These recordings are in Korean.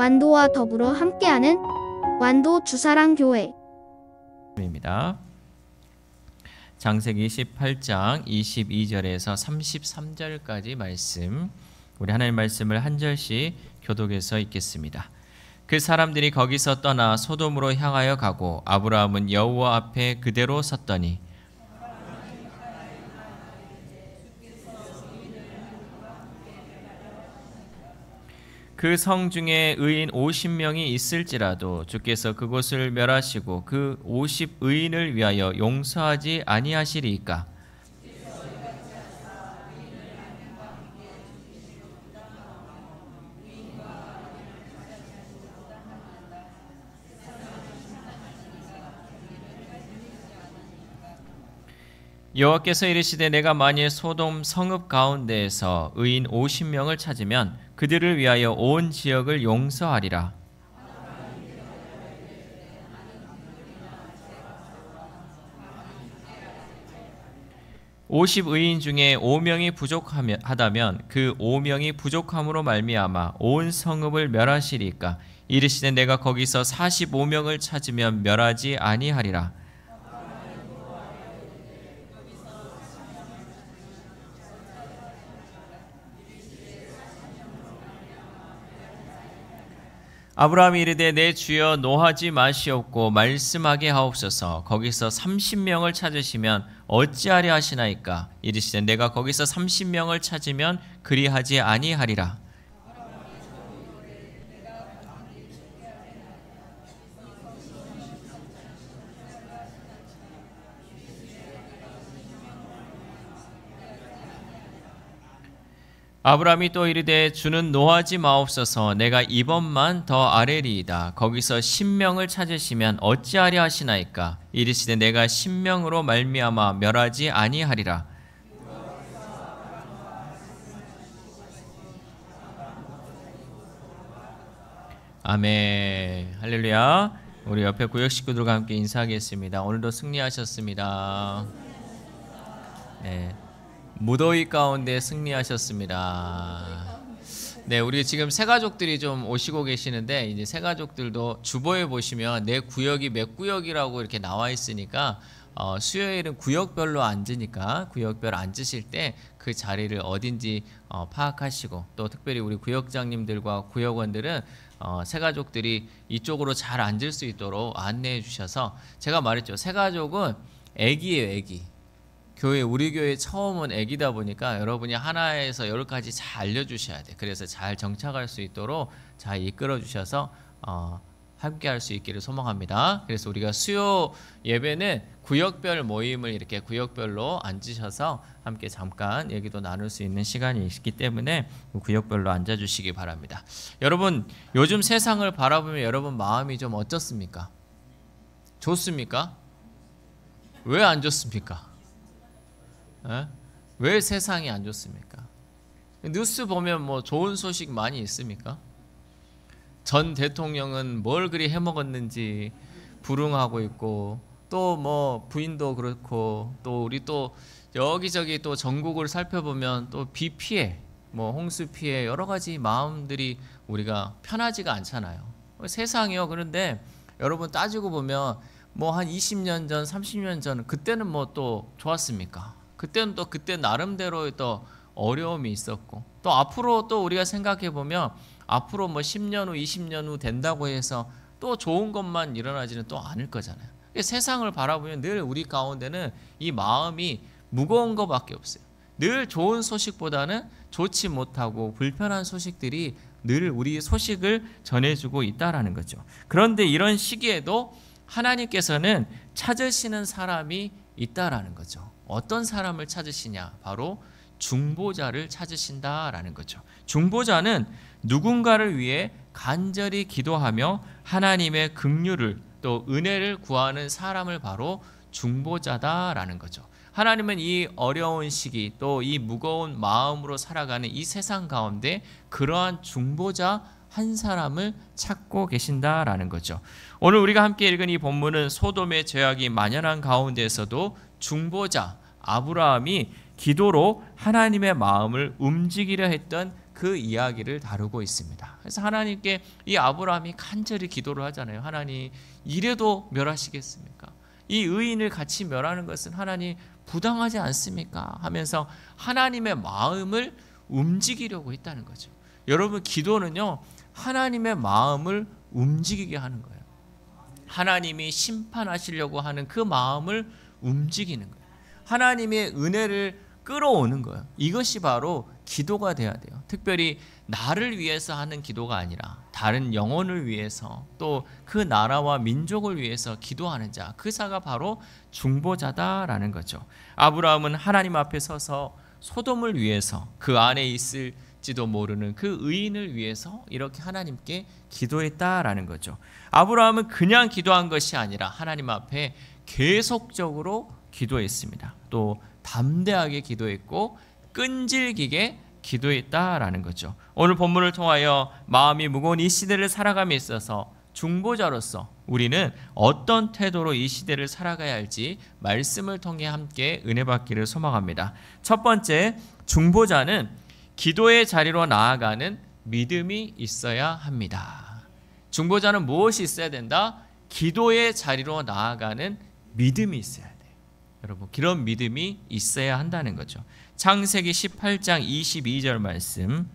완도와 더불어 함께하는 완도 주사랑교회 입니다. 창세기 18장 22절에서 33절까지 말씀, 우리 하나님 말씀을 한 절씩 교독해서 읽겠습니다. 그 사람들이 거기서 떠나 소돔으로 향하여 가고 아브라함은 여호와 앞에 그대로 섰더니 그 성 중에 의인 50명이 있을지라도 주께서 그곳을 멸하시고 그 50의인을 위하여 용서하지 아니하시리이까. 여호와께서 이르시되 내가 만일 소돔 성읍 가운데에서 의인 50명을 찾으면 그들을 위하여 온 지역을 용서하리라. 오십 의인 중에 5명이 부족하다면 그 5명이 부족함으로 말미암아 온 성읍을 멸하시리까. 이르시되 내가 거기서 45명을 찾으면 멸하지 아니하리라. 아브라함이 이르되 내 주여 노하지 마시옵고 말씀하게 하옵소서. 거기서 30명을 찾으시면 어찌하려 하시나이까. 이르시되 내가 거기서 30명을 찾으면 그리하지 아니하리라. 아브라함이 또 이르되 주는 노하지 마옵소서. 내가 이번만 더 아뢰리이다. 거기서 10명을 찾으시면 어찌하려 하시나이까. 이르시되 내가 10명으로 말미암아 멸하지 아니하리라. 아멘. 할렐루야. 우리 옆에 구역 식구들과 함께 인사하겠습니다. 오늘도 승리하셨습니다. 네. 무더위 가운데 승리하셨습니다. 네, 우리 지금 새 가족들이 좀 오시고 계시는데, 이제 새 가족들도 주보에 보시면 내 구역이 몇 구역이라고 이렇게 나와 있으니까 수요일은 구역별로 앉으니까 구역별 앉으실 때 그 자리를 어딘지 파악하시고, 또 특별히 우리 구역장님들과 구역원들은 새 가족들이 이쪽으로 잘 앉을 수 있도록 안내해 주셔서, 제가 말했죠, 새 가족은 애기예요, 애기. 교회, 우리 교회 처음은 애기다 보니까 여러분이 하나에서 열까지 잘 알려주셔야 돼. 그래서 잘 정착할 수 있도록 잘 이끌어 주셔서 함께 할 수 있기를 소망합니다. 그래서 우리가 수요 예배는 구역별 모임을 이렇게 구역별로 앉으셔서 함께 잠깐 얘기도 나눌 수 있는 시간이 있기 때문에 구역별로 앉아주시기 바랍니다. 여러분, 요즘 세상을 바라보면 여러분 마음이 좀 어떻습니까? 좋습니까? 왜 안 좋습니까? 왜 세상이 안 좋습니까? 뉴스 보면 뭐 좋은 소식 많이 있습니까? 전 대통령은 뭘 그리 해먹었는지 불응하고 있고, 또 뭐 부인도 그렇고, 또 우리 또 여기저기 또 전국을 살펴보면 또 비 피해, 뭐 홍수 피해, 여러 가지 마음들이 우리가 편하지가 않잖아요. 세상이요. 그런데 여러분 따지고 보면 뭐 한 20년 전, 30년 전 그때는 뭐 또 좋았습니까? 그때는 또 그때 나름대로 또 어려움이 있었고, 또 앞으로 또 우리가 생각해 보면 앞으로 뭐 10년 후, 20년 후 된다고 해서 또 좋은 것만 일어나지는 또 않을 거잖아요. 세상을 바라보면 늘 우리 가운데는 이 마음이 무거운 것밖에 없어요. 늘 좋은 소식보다는 좋지 못하고 불편한 소식들이 늘 우리 소식을 전해주고 있다라는 거죠. 그런데 이런 시기에도 하나님께서는 찾으시는 사람이 있다라는 거죠. 어떤 사람을 찾으시냐? 바로 중보자를 찾으신다라는 거죠. 중보자는 누군가를 위해 간절히 기도하며 하나님의 긍휼을, 또 은혜를 구하는 사람을 바로 중보자다라는 거죠. 하나님은 이 어려운 시기, 또 이 무거운 마음으로 살아가는 이 세상 가운데 그러한 중보자 한 사람을 찾고 계신다라는 거죠. 오늘 우리가 함께 읽은 이 본문은 소돔의 죄악이 만연한 가운데에서도 중보자 아브라함이 기도로 하나님의 마음을 움직이려 했던 그 이야기를 다루고 있습니다. 그래서 하나님께 이 아브라함이 간절히 기도를 하잖아요. 하나님, 이래도 멸하시겠습니까? 이 의인을 같이 멸하는 것은 하나님 부당하지 않습니까? 하면서 하나님의 마음을 움직이려고 했다는 거죠. 여러분, 기도는요, 하나님의 마음을 움직이게 하는 거예요. 하나님이 심판하시려고 하는 그 마음을 움직이는 거예요. 하나님의 은혜를 끌어오는 거예요. 이것이 바로 기도가 돼야 돼요. 특별히 나를 위해서 하는 기도가 아니라 다른 영혼을 위해서, 또 그 나라와 민족을 위해서 기도하는 자, 그 자가 바로 중보자다라는 거죠. 아브라함은 하나님 앞에 서서 소돔을 위해서, 그 안에 있을지도 모르는 그 의인을 위해서 이렇게 하나님께 기도했다라는 거죠. 아브라함은 그냥 기도한 것이 아니라 하나님 앞에 계속적으로 기도했습니다. 또 담대하게 기도했고 끈질기게 기도했다라는 거죠. 오늘 본문을 통하여 마음이 무거운 이 시대를 살아감에 있어서 중보자로서 우리는 어떤 태도로 이 시대를 살아가야 할지 말씀을 통해 함께 은혜 받기를 소망합니다. 첫 번째, 중보자는 기도의 자리로 나아가는 믿음이 있어야 합니다. 중보자는 무엇이 있어야 된다? 기도의 자리로 나아가는 믿음이 있어야 돼요. 여러분, 그런 믿음이 있어야 한다는 거죠. 창세기 18장 22절 말씀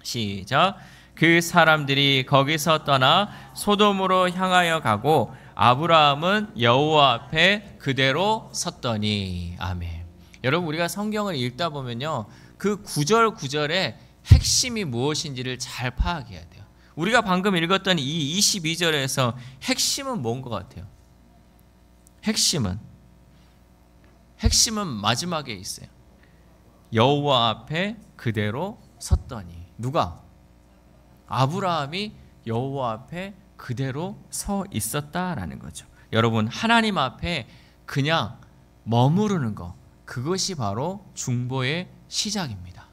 시작. 그 사람들이 거기서 떠나 소돔으로 향하여 가고 아브라함은 여호와 앞에 그대로 섰더니. 아멘. 여러분, 우리가 성경을 읽다 보면요, 그 구절구절의 핵심이 무엇인지를 잘 파악해야 돼요. 우리가 방금 읽었던 이 22절에서 핵심은 뭔 것 같아요? 핵심은 마지막에 있어요. 여호와 앞에 그대로 섰더니. 누가? 아브라함이 여호와 앞에 그대로 서 있었다라는 거죠. 여러분, 하나님 앞에 그냥 머무르는 것, 그것이 바로 중보의 시작입니다.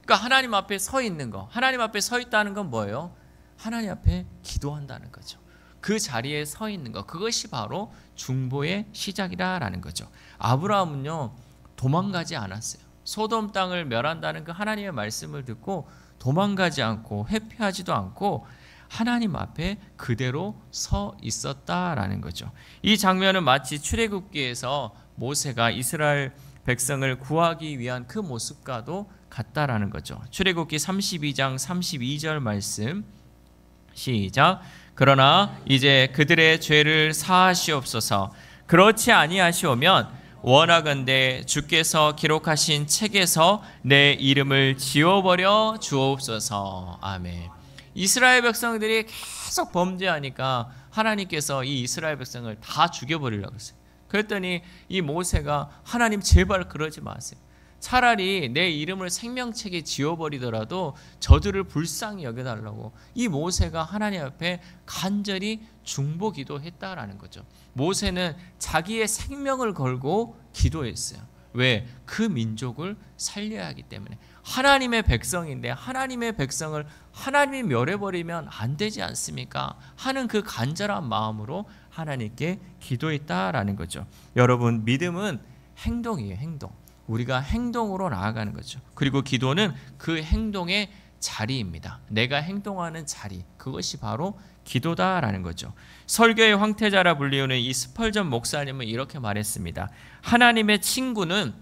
그러니까 하나님 앞에 서 있는 거, 하나님 앞에 서 있다는 건 뭐예요? 하나님 앞에 기도한다는 거죠. 그 자리에 서 있는 것, 그것이 바로 중보의 시작이라는 거죠. 아브라함은요, 도망가지 않았어요. 소돔 땅을 멸한다는 그 하나님의 말씀을 듣고 도망가지 않고 회피하지도 않고 하나님 앞에 그대로 서 있었다라는 거죠. 이 장면은 마치 출애굽기에서 모세가 이스라엘 백성을 구하기 위한 그 모습과도 같다라는 거죠. 출애굽기 32장 32절 말씀 시작. 그러나 이제 그들의 죄를 사하시옵소서. 그렇지 아니하시오면 원하건대 주께서 기록하신 책에서 내 이름을 지워버려 주옵소서. 아멘. 이스라엘 백성들이 계속 범죄하니까 하나님께서 이 이스라엘 백성을 다 죽여버리려고 했어요. 그랬더니 이 모세가 하나님 제발 그러지 마세요. 차라리 내 이름을 생명책에 지워버리더라도 저들을 불쌍히 여겨달라고 이 모세가 하나님 앞에 간절히 중보기도했다라는 거죠. 모세는 자기의 생명을 걸고 기도했어요. 왜? 그 민족을 살려야 하기 때문에. 하나님의 백성인데 하나님의 백성을 하나님이 멸해버리면 안 되지 않습니까? 하는 그 간절한 마음으로 하나님께 기도했다라는 거죠. 여러분, 믿음은 행동이에요. 행동. 우리가 행동으로 나아가는 거죠. 그리고 기도는 그 행동의 자리입니다. 내가 행동하는 자리, 그것이 바로 기도다라는 거죠. 설교의 황태자라 불리우는 이 스펄전 목사님은 이렇게 말했습니다. 하나님의 친구는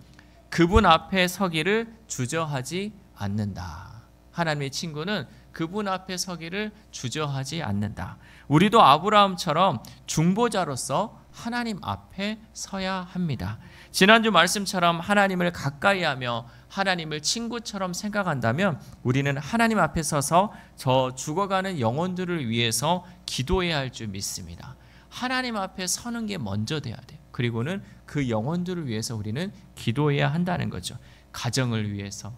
그분 앞에 서기를 주저하지 않는다. 하나님의 친구는 그분 앞에 서기를 주저하지 않는다. 우리도 아브라함처럼 중보자로서 하나님 앞에 서야 합니다. 지난주 말씀처럼 하나님을 가까이 하며 하나님을 친구처럼 생각한다면 우리는 하나님 앞에 서서 저 죽어가는 영혼들을 위해서 기도해야 할 줄 믿습니다. 하나님 앞에 서는 게 먼저 돼야 돼요. 그리고는 그 영혼들을 위해서 우리는 기도해야 한다는 거죠. 가정을 위해서,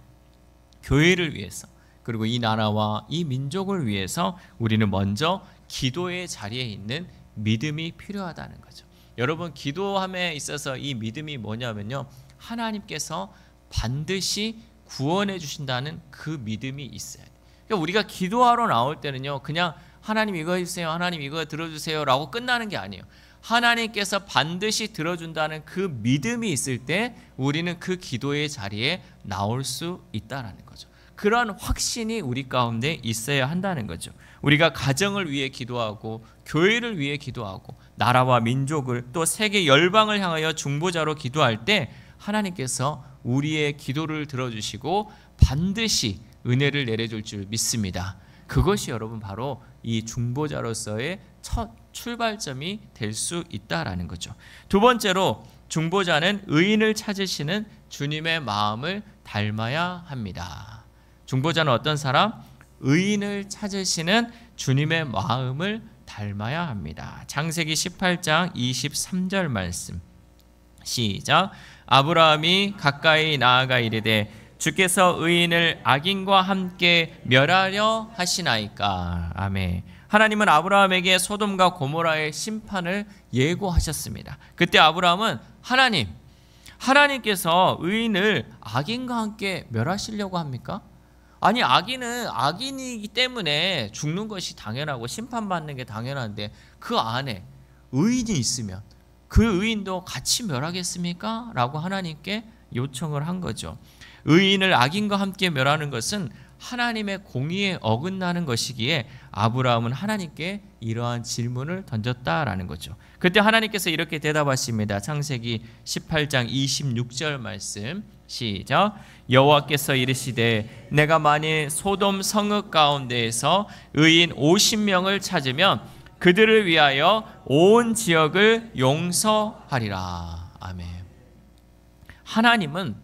교회를 위해서, 그리고 이 나라와 이 민족을 위해서 우리는 먼저 기도의 자리에 있는 믿음이 필요하다는 거죠. 여러분, 기도함에 있어서 이 믿음이 뭐냐면요, 하나님께서 반드시 구원해 주신다는 그 믿음이 있어야 돼요. 그러니까 우리가 기도하러 나올 때는요, 그냥 하나님 이거 해주세요, 하나님 이거 들어주세요 라고 끝나는 게 아니에요. 하나님께서 반드시 들어준다는 그 믿음이 있을 때 우리는 그 기도의 자리에 나올 수 있다는 거죠. 그런 확신이 우리 가운데 있어야 한다는 거죠. 우리가 가정을 위해 기도하고 교회를 위해 기도하고 나라와 민족을 또 세계 열방을 향하여 중보자로 기도할 때 하나님께서 우리의 기도를 들어주시고 반드시 은혜를 내려줄 줄 믿습니다. 그것이 여러분 바로 이 중보자로서의 첫 출발점이 될 수 있다라는 거죠. 두 번째로 중보자는 의인을 찾으시는 주님의 마음을 닮아야 합니다. 중보자는 어떤 사람? 의인을 찾으시는 주님의 마음을 닮아야 합니다. 창세기 18장 23절 말씀 시작. 아브라함이 가까이 나아가 이르되 주께서 의인을 악인과 함께 멸하려 하시나이까. 아멘. 하나님은 아브라함에게 소돔과 고모라의 심판을 예고하셨습니다. 그때 아브라함은 하나님께서 의인을 악인과 함께 멸하시려고 합니까? 아니, 악인은 악인이기 때문에 죽는 것이 당연하고 심판받는 게 당연한데 그 안에 의인이 있으면 그 의인도 같이 멸하겠습니까? 라고 하나님께 요청을 한 거죠. 의인을 악인과 함께 멸하는 것은 하나님의 공의에 어긋나는 것이기에 아브라함은 하나님께 이러한 질문을 던졌다라는 거죠. 그때 하나님께서 이렇게 대답하십니다. 창세기 18장 26절 말씀 시작. 여호와께서 이르시되 내가 만일 소돔 성읍 가운데에서 의인 50명을 찾으면 그들을 위하여 온 지역을 용서하리라. 아멘. 하나님은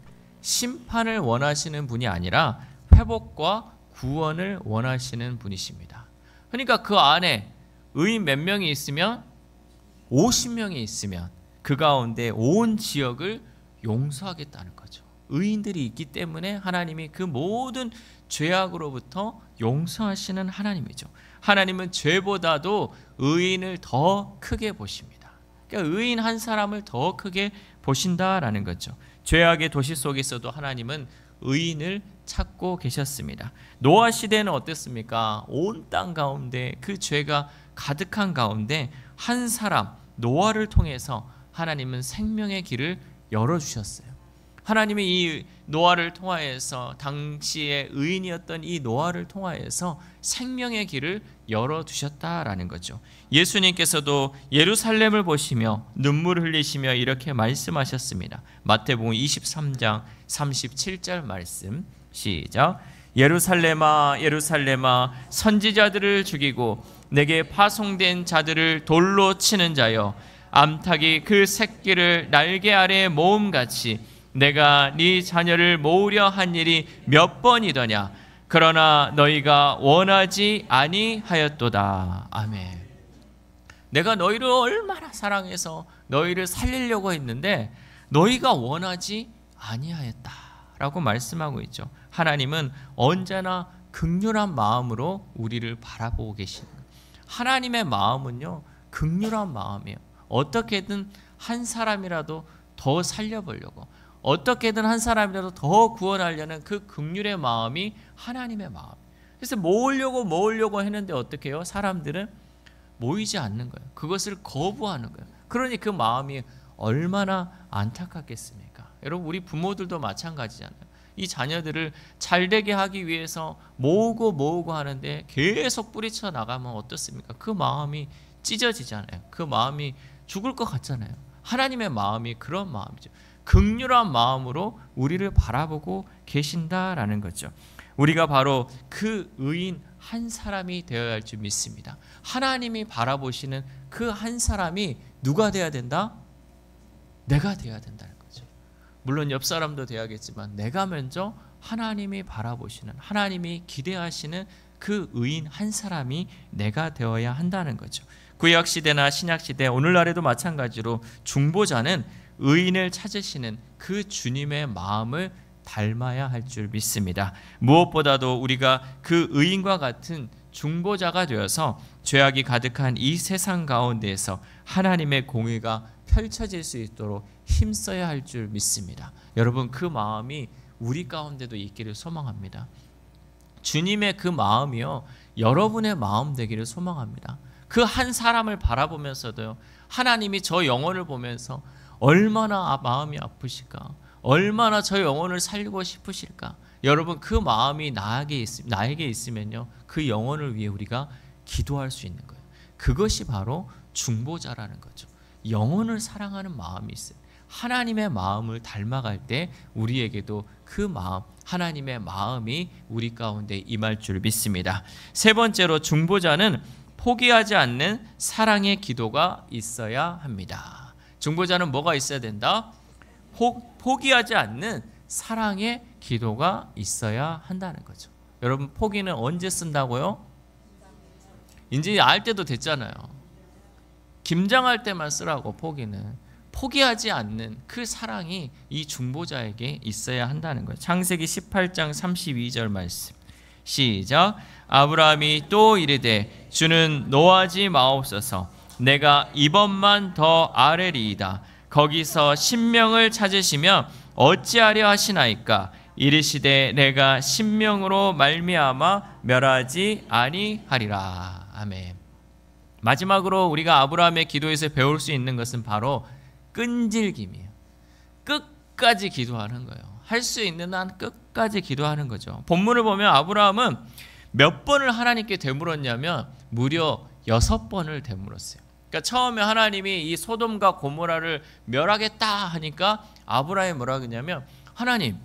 심판을 원하시는 분이 아니라 회복과 구원을 원하시는 분이십니다. 그러니까 그 안에 의인 몇 명이 있으면 50명이 있으면 그 가운데 온 지역을 용서하겠다는 거죠. 의인들이 있기 때문에 하나님이 그 모든 죄악으로부터 용서하시는 하나님이죠. 하나님은 죄보다도 의인을 더 크게 보십니다. 그러니까 의인 한 사람을 더 크게 보신다라는 거죠. 죄악의 도시 속에서도 하나님은 의인을 찾고 계셨습니다. 노아 시대는 어땠습니까? 온 땅 가운데 그 죄가 가득한 가운데 한 사람 노아를 통해서 하나님은 생명의 길을 열어주셨어요. 하나님이 이 노아를 통하여서 당시의 의인이었던 이 노아를 통하여서 생명의 길을 열어두셨다라는 거죠. 예수님께서도 예루살렘을 보시며 눈물을 흘리시며 이렇게 말씀하셨습니다. 마태복음 23장 37절 말씀 시작. 예루살렘아 예루살렘아 선지자들을 죽이고 내게 파송된 자들을 돌로 치는 자여 암탉이 그 새끼를 날개 아래 모음같이 내가 네 자녀를 모으려 한 일이 몇 번이더냐. 그러나 너희가 원하지 아니하였도다. 아멘. 내가 너희를 얼마나 사랑해서 너희를 살리려고 했는데 너희가 원하지 아니하였다라고 말씀하고 있죠. 하나님은 언제나 긍휼한 마음으로 우리를 바라보고 계시는 거예요. 하나님의 마음은요 긍휼한 마음이에요. 어떻게든 한 사람이라도 더 살려보려고, 어떻게든 한 사람이라도 더 구원하려는 그 긍휼의 마음이 하나님의 마음. 그래서 모으려고 했는데 어떻게 해요? 사람들은 모이지 않는 거예요. 그것을 거부하는 거예요. 그러니 그 마음이 얼마나 안타깝겠습니까? 여러분, 우리 부모들도 마찬가지잖아요. 이 자녀들을 잘되게 하기 위해서 모으고 하는데 계속 뿌리쳐 나가면 어떻습니까? 그 마음이 찢어지잖아요. 그 마음이 죽을 것 같잖아요. 하나님의 마음이 그런 마음이죠. 긍휼한 마음으로 우리를 바라보고 계신다라는 거죠. 우리가 바로 그 의인 한 사람이 되어야 할 줄 믿습니다. 하나님이 바라보시는 그 한 사람이 누가 돼야 된다? 내가 돼야 된다는 거죠. 물론 옆 사람도 돼야겠지만 내가 먼저 하나님이 바라보시는, 하나님이 기대하시는 그 의인 한 사람이 내가 되어야 한다는 거죠. 구약시대나 신약시대, 오늘날에도 마찬가지로 중보자는 의인을 찾으시는 그 주님의 마음을 닮아야 할 줄 믿습니다. 무엇보다도 우리가 그 의인과 같은 중보자가 되어서 죄악이 가득한 이 세상 가운데에서 하나님의 공의가 펼쳐질 수 있도록 힘써야 할 줄 믿습니다. 여러분, 그 마음이 우리 가운데도 있기를 소망합니다. 주님의 그 마음이요 여러분의 마음 되기를 소망합니다. 그 한 사람을 바라보면서도요 하나님이 저 영혼을 보면서 얼마나 마음이 아프실까, 얼마나 저 영혼을 살리고 싶으실까, 여러분 그 마음이 나에게 있으면요, 그 영혼을 위해 우리가 기도할 수 있는 거예요. 그것이 바로 중보자라는 거죠. 영혼을 사랑하는 마음이 있어요. 하나님의 마음을 닮아갈 때 우리에게도 그 마음, 하나님의 마음이 우리 가운데 임할 줄 믿습니다. 세 번째로, 중보자는 포기하지 않는 사랑의 기도가 있어야 합니다. 중보자는 뭐가 있어야 된다? 포기하지 않는 사랑의 기도가 있어야 한다는 거죠. 여러분, 포기는 언제 쓴다고요? 이제 알 때도 됐잖아요. 김장할 때만 쓰라고. 포기는 포기하지 않는 그 사랑이 이 중보자에게 있어야 한다는 거예요. 창세기 18장 32절 말씀 시작. 아브라함이 또 이르되 주는 노하지 마옵소서. 내가 이번만 더 아뢰리이다. 거기서 신명을 찾으시면 어찌하려 하시나이까. 이르시되 내가 신명으로 말미암아 멸하지 아니하리라. 아멘. 마지막으로 우리가 아브라함의 기도에서 배울 수 있는 것은 바로 끈질김이에요. 끝까지 기도하는 거예요. 할 수 있는 한 끝까지 기도하는 거죠. 본문을 보면 아브라함은 몇 번을 하나님께 되물었냐면 무려 6번을 되물었어요. 그러니까 처음에 하나님이 이 소돔과 고모라를 멸하겠다 하니까 아브라함이 뭐라고 했냐면, 하나님,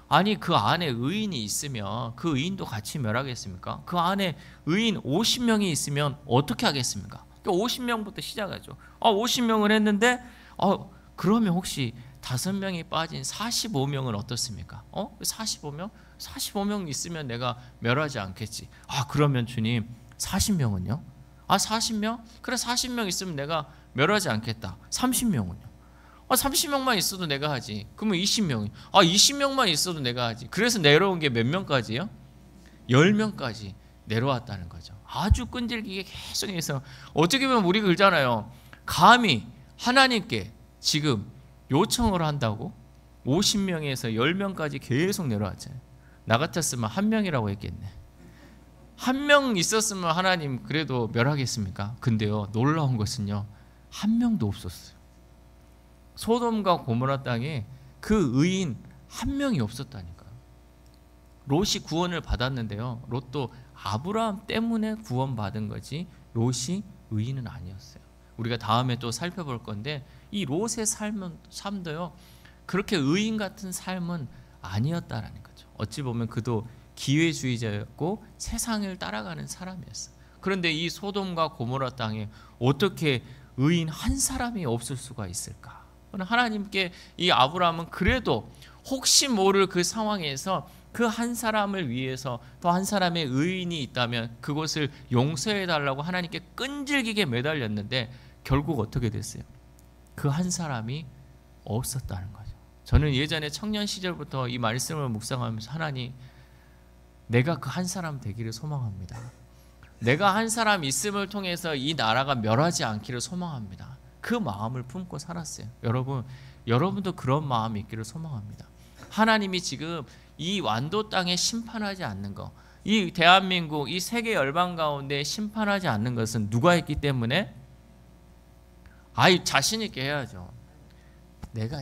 아니 그 안에 의인이 있으면 그 의인도 같이 멸하겠습니까? 그 안에 의인 50명이 있으면 어떻게 하겠습니까? 그러니까 50명부터 시작하죠. 50명을 했는데 그러면 혹시 5명이 빠진 45명은 어떻습니까? 45명? 45명 있으면 내가 멸하지 않겠지. 그러면 주님 40명은요? 40명? 그래 40명 있으면 내가 멸하지 않겠다. 30명은요? 30명만 있어도 내가 하지. 그러면 20명이 20명만 있어도 내가 하지. 그래서 내려온 게 몇 명까지요? 10명까지 내려왔다는 거죠. 아주 끈질기게 계속해서, 어떻게 보면 우리가 그러잖아요. 감히 하나님께 지금 요청을 한다고 50명에서 10명까지 계속 내려왔잖아요. 나 같았으면 1명이라고 했겠네. 1명 있었으면 하나님 그래도 멸하겠습니까? 근데요, 놀라운 것은요, 1명도 없었어요. 소돔과 고모라 땅에 그 의인 1명이 없었다니까요. 롯이 구원을 받았는데요, 롯도 아브라함 때문에 구원받은 거지 롯이 의인은 아니었어요. 우리가 다음에 또 살펴볼 건데, 이 롯의 삶도요 그렇게 의인 같은 삶은 아니었다라는 거죠. 어찌 보면 그도 기회주의자였고 세상을 따라가는 사람이었어요. 그런데 이 소돔과 고모라 땅에 어떻게 의인 한 사람이 없을 수가 있을까? 하나님께 이 아브라함은 그래도 혹시 모를 그 상황에서 그 한 사람을 위해서 또 한 사람의 의인이 있다면 그것을 용서해 달라고 하나님께 끈질기게 매달렸는데, 결국 어떻게 됐어요? 그 한 사람이 없었다는 거죠. 저는 예전에 청년 시절부터 이 말씀을 묵상하면서, 하나님, 내가 그 한 사람 되기를 소망합니다. 내가 한 사람 있음을 통해서 이 나라가 멸하지 않기를 소망합니다. 그 마음을 품고 살았어요. 여러분도 그런 마음이 있기를 소망합니다. 하나님이 지금 이 완도 땅에 심판하지 않는 거, 이 대한민국, 이 세계 열방 가운데 심판하지 않는 것은 누가 있기 때문에? 자신 있게 해야죠. 내가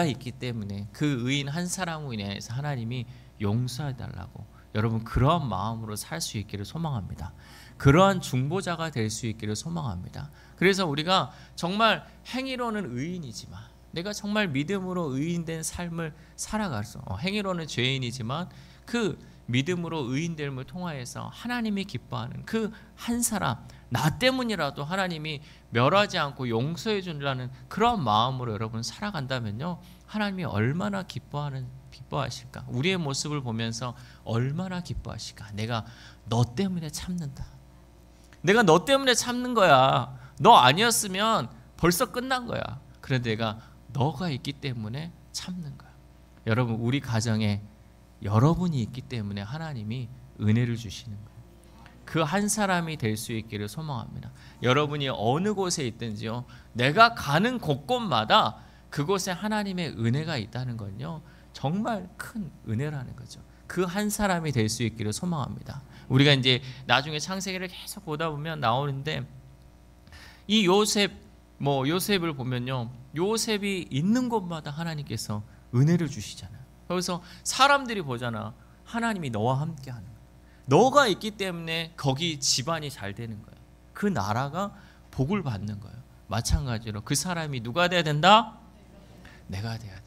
있기 때문에 그 의인 한 사람으로 인해서 하나님이 용서해 달라고, 여러분 그러한 마음으로 살 수 있기를 소망합니다. 그러한 중보자가 될 수 있기를 소망합니다. 그래서 우리가 정말 행위로는 의인이지만 내가 정말 믿음으로 의인된 삶을 살아가서, 행위로는 죄인이지만 그 믿음으로 의인됨을 통하여서 하나님이 기뻐하는 그 한 사람, 나 때문이라도 하나님이 멸하지 않고 용서해 준다는 그런 마음으로 여러분 살아간다면요, 하나님이 얼마나 기뻐하실까? 우리의 모습을 보면서 얼마나 기뻐하실까? 내가 너 때문에 참는다. 내가 너 때문에 참는 거야. 너 아니었으면 벌써 끝난 거야. 그런데 너가 있기 때문에 참는 거야. 여러분, 우리 가정에 여러분이 있기 때문에 하나님이 은혜를 주시는 거예요. 그 한 사람이 될 수 있기를 소망합니다. 여러분이 어느 곳에 있든지요, 내가 가는 곳곳마다 그곳에 하나님의 은혜가 있다는 건요, 정말 큰 은혜라는 거죠. 그 한 사람이 될 수 있기를 소망합니다. 우리가 이제 나중에 창세기를 계속 보다 보면 나오는데, 이 요셉을 보면요, 요셉이 있는 곳마다 하나님께서 은혜를 주시잖아요. 거기서 사람들이 보잖아. 하나님이 너와 함께하는 거야. 너가 있기 때문에 거기 집안이 잘 되는 거야. 그 나라가 복을 받는 거예요. 마찬가지로 그 사람이 누가 돼야 된다? 내가 돼야 된다.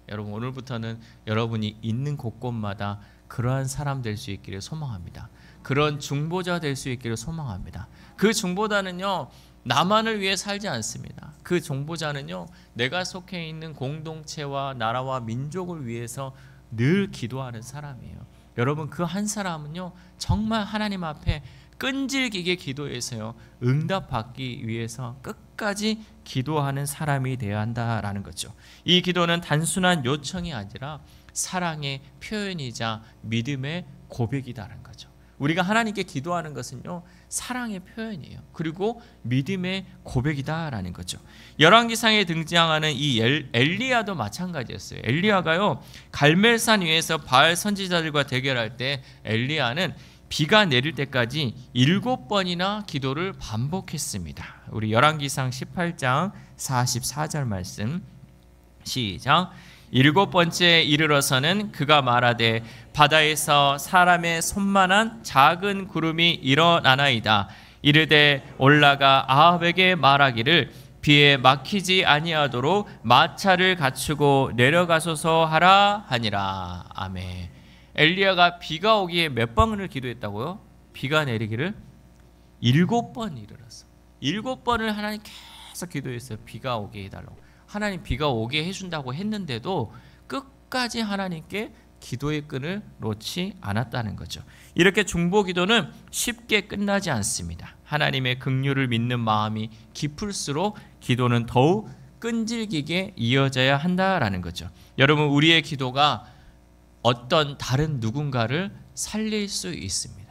여러분 오늘부터는 여러분이 있는 곳곳마다 그러한 사람 될 수 있기를 소망합니다. 그런 중보자 될 수 있기를 소망합니다. 그 중보자는요 나만을 위해 살지 않습니다. 그 중보자는요 내가 속해 있는 공동체와 나라와 민족을 위해서 늘 기도하는 사람이에요. 여러분 그 한 사람은요 정말 하나님 앞에 끈질기게 기도해서요 응답받기 위해서 끝까지 기도하는 사람이 되어야 한다라는 거죠. 이 기도는 단순한 요청이 아니라 사랑의 표현이자 믿음의 고백이다라는 거죠. 우리가 하나님께 기도하는 것은요 사랑의 표현이에요. 그리고 믿음의 고백이다라는 거죠. 열왕기상에 등장하는 이 엘리야도 마찬가지였어요. 엘리야가요 갈멜산 위에서 바알 선지자들과 대결할 때 엘리야는 비가 내릴 때까지 7번이나 기도를 반복했습니다. 우리 열왕기상 18장 44절 말씀 시작. 7번째에 이르러서는 그가 말하되 바다에서 사람의 손만한 작은 구름이 일어나나이다. 이르되 올라가 아합에게 말하기를 비에 막히지 아니하도록 마차를 갖추고 내려가소서 하라 하니라. 아멘. 엘리야가 비가 오기에 몇 번을 기도했다고요? 비가 내리기를 7번 이르렀어. 7번을 하나님 계속 기도했어요. 비가 오게 해달라고. 하나님 비가 오게 해준다고 했는데도 끝까지 하나님께 기도의 끈을 놓지 않았다는 거죠. 이렇게 중보기도는 쉽게 끝나지 않습니다. 하나님의 긍휼을 믿는 마음이 깊을수록 기도는 더욱 끈질기게 이어져야 한다라는 거죠. 여러분 우리의 기도가 어떤 다른 누군가를 살릴 수 있습니다.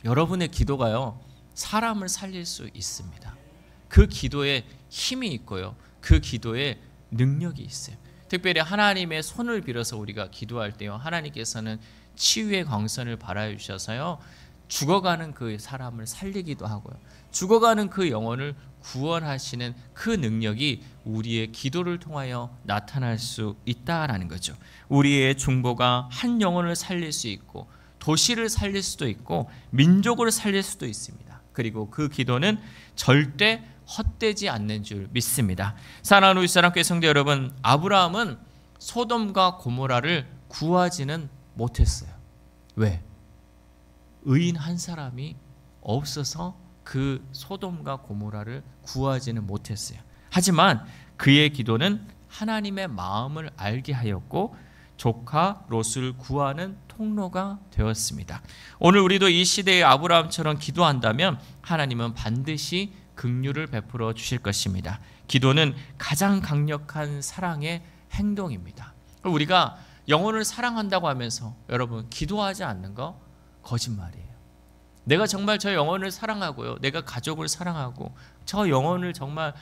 여러분의 기도가요 사람을 살릴 수 있습니다. 그 기도에 힘이 있고요 그 기도에 능력이 있어요. 특별히 하나님의 손을 빌어서 우리가 기도할 때요 하나님께서는 치유의 광선을 발하여주셔서요 죽어가는 그 사람을 살리기도 하고요 죽어가는 그 영혼을 구원하시는 그 능력이 우리의 기도를 통하여 나타날 수 있다라는 거죠. 우리의 중보가 한 영혼을 살릴 수 있고 도시를 살릴 수도 있고 민족을 살릴 수도 있습니다. 그리고 그 기도는 절대 헛되지 않는 줄 믿습니다. 사랑하는 우리 사랑교회 성도 여러분, 아브라함은 소돔과 고모라를 구하지는 못했어요. 왜? 의인 한 사람이 없어서 그 소돔과 고모라를 구하지는 못했어요. 하지만 그의 기도는 하나님의 마음을 알게 하였고 조카 롯을 구하는 통로가 되었습니다. 오늘 우리도 이 시대의 아브라함처럼 기도한다면 하나님은 반드시 긍휼을 베풀어 주실 것입니다. 기도는 가장 강력한 사랑의 행동입니다. 우리가 영혼을 사랑한다고 하면서 여러분 기도하지 않는 거 거짓말이에요. 내가 정말 저 영혼을 사랑하고요. 내가 가족을 사랑하고 저 영혼을 정말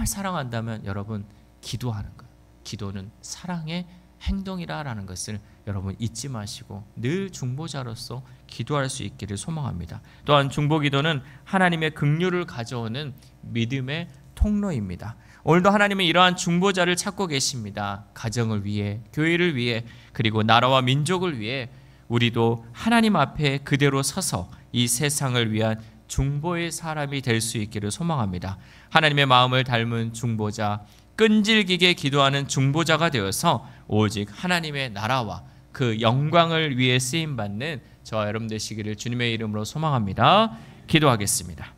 사랑한다면 여러분 기도하는 거예요. 기도는 사랑의 행동이라는 것을 여러분 잊지 마시고 늘 중보자로서 기도할 수 있기를 소망합니다. 또한 중보기도는 하나님의 긍휼을 가져오는 믿음의 통로입니다. 오늘도 하나님은 이러한 중보자를 찾고 계십니다. 가정을 위해, 교회를 위해, 그리고 나라와 민족을 위해 우리도 하나님 앞에 그대로 서서 이 세상을 위한 중보의 사람이 될 수 있기를 소망합니다. 하나님의 마음을 닮은 중보자, 끈질기게 기도하는 중보자가 되어서 오직 하나님의 나라와 그 영광을 위해 쓰임받는 저와 여러분 되시기를 주님의 이름으로 소망합니다. 기도하겠습니다.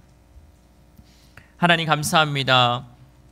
하나님 감사합니다.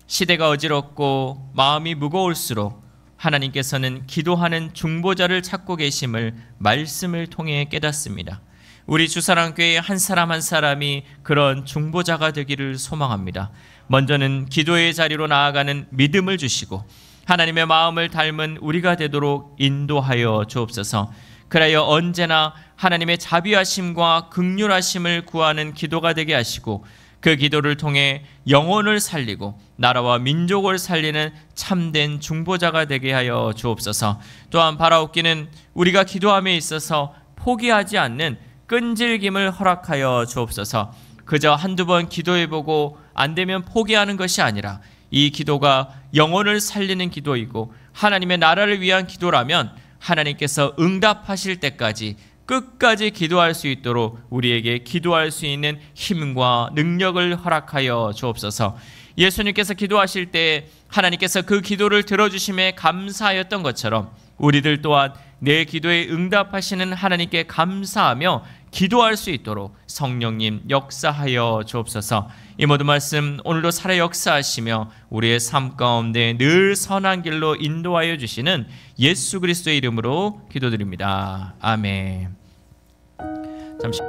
시대가 어지럽고 마음이 무거울수록 하나님께서는 기도하는 중보자를 찾고 계심을 말씀을 통해 깨닫습니다. 우리 주사랑교회 한 사람 한 사람이 그런 중보자가 되기를 소망합니다. 먼저는 기도의 자리로 나아가는 믿음을 주시고 하나님의 마음을 닮은 우리가 되도록 인도하여 주옵소서. 그래야 언제나 하나님의 자비하심과 긍휼하심을 구하는 기도가 되게 하시고 그 기도를 통해 영혼을 살리고 나라와 민족을 살리는 참된 중보자가 되게 하여 주옵소서. 또한 바라옵기는 우리가 기도함에 있어서 포기하지 않는 끈질김을 허락하여 주옵소서. 그저 한두 번 기도해보고 안 되면 포기하는 것이 아니라 이 기도가 영혼을 살리는 기도이고 하나님의 나라를 위한 기도라면 하나님께서 응답하실 때까지 끝까지 기도할 수 있도록 우리에게 기도할 수 있는 힘과 능력을 허락하여 주옵소서. 예수님께서 기도하실 때 하나님께서 그 기도를 들어주심에 감사하였던 것처럼 우리들 또한 내 기도에 응답하시는 하나님께 감사하며 기도할 수 있도록 성령님 역사하여 주옵소서. 이 모든 말씀 오늘도 살아 역사하시며 우리의 삶 가운데 늘 선한 길로 인도하여 주시는 예수 그리스도의 이름으로 기도드립니다. 아멘. 잠시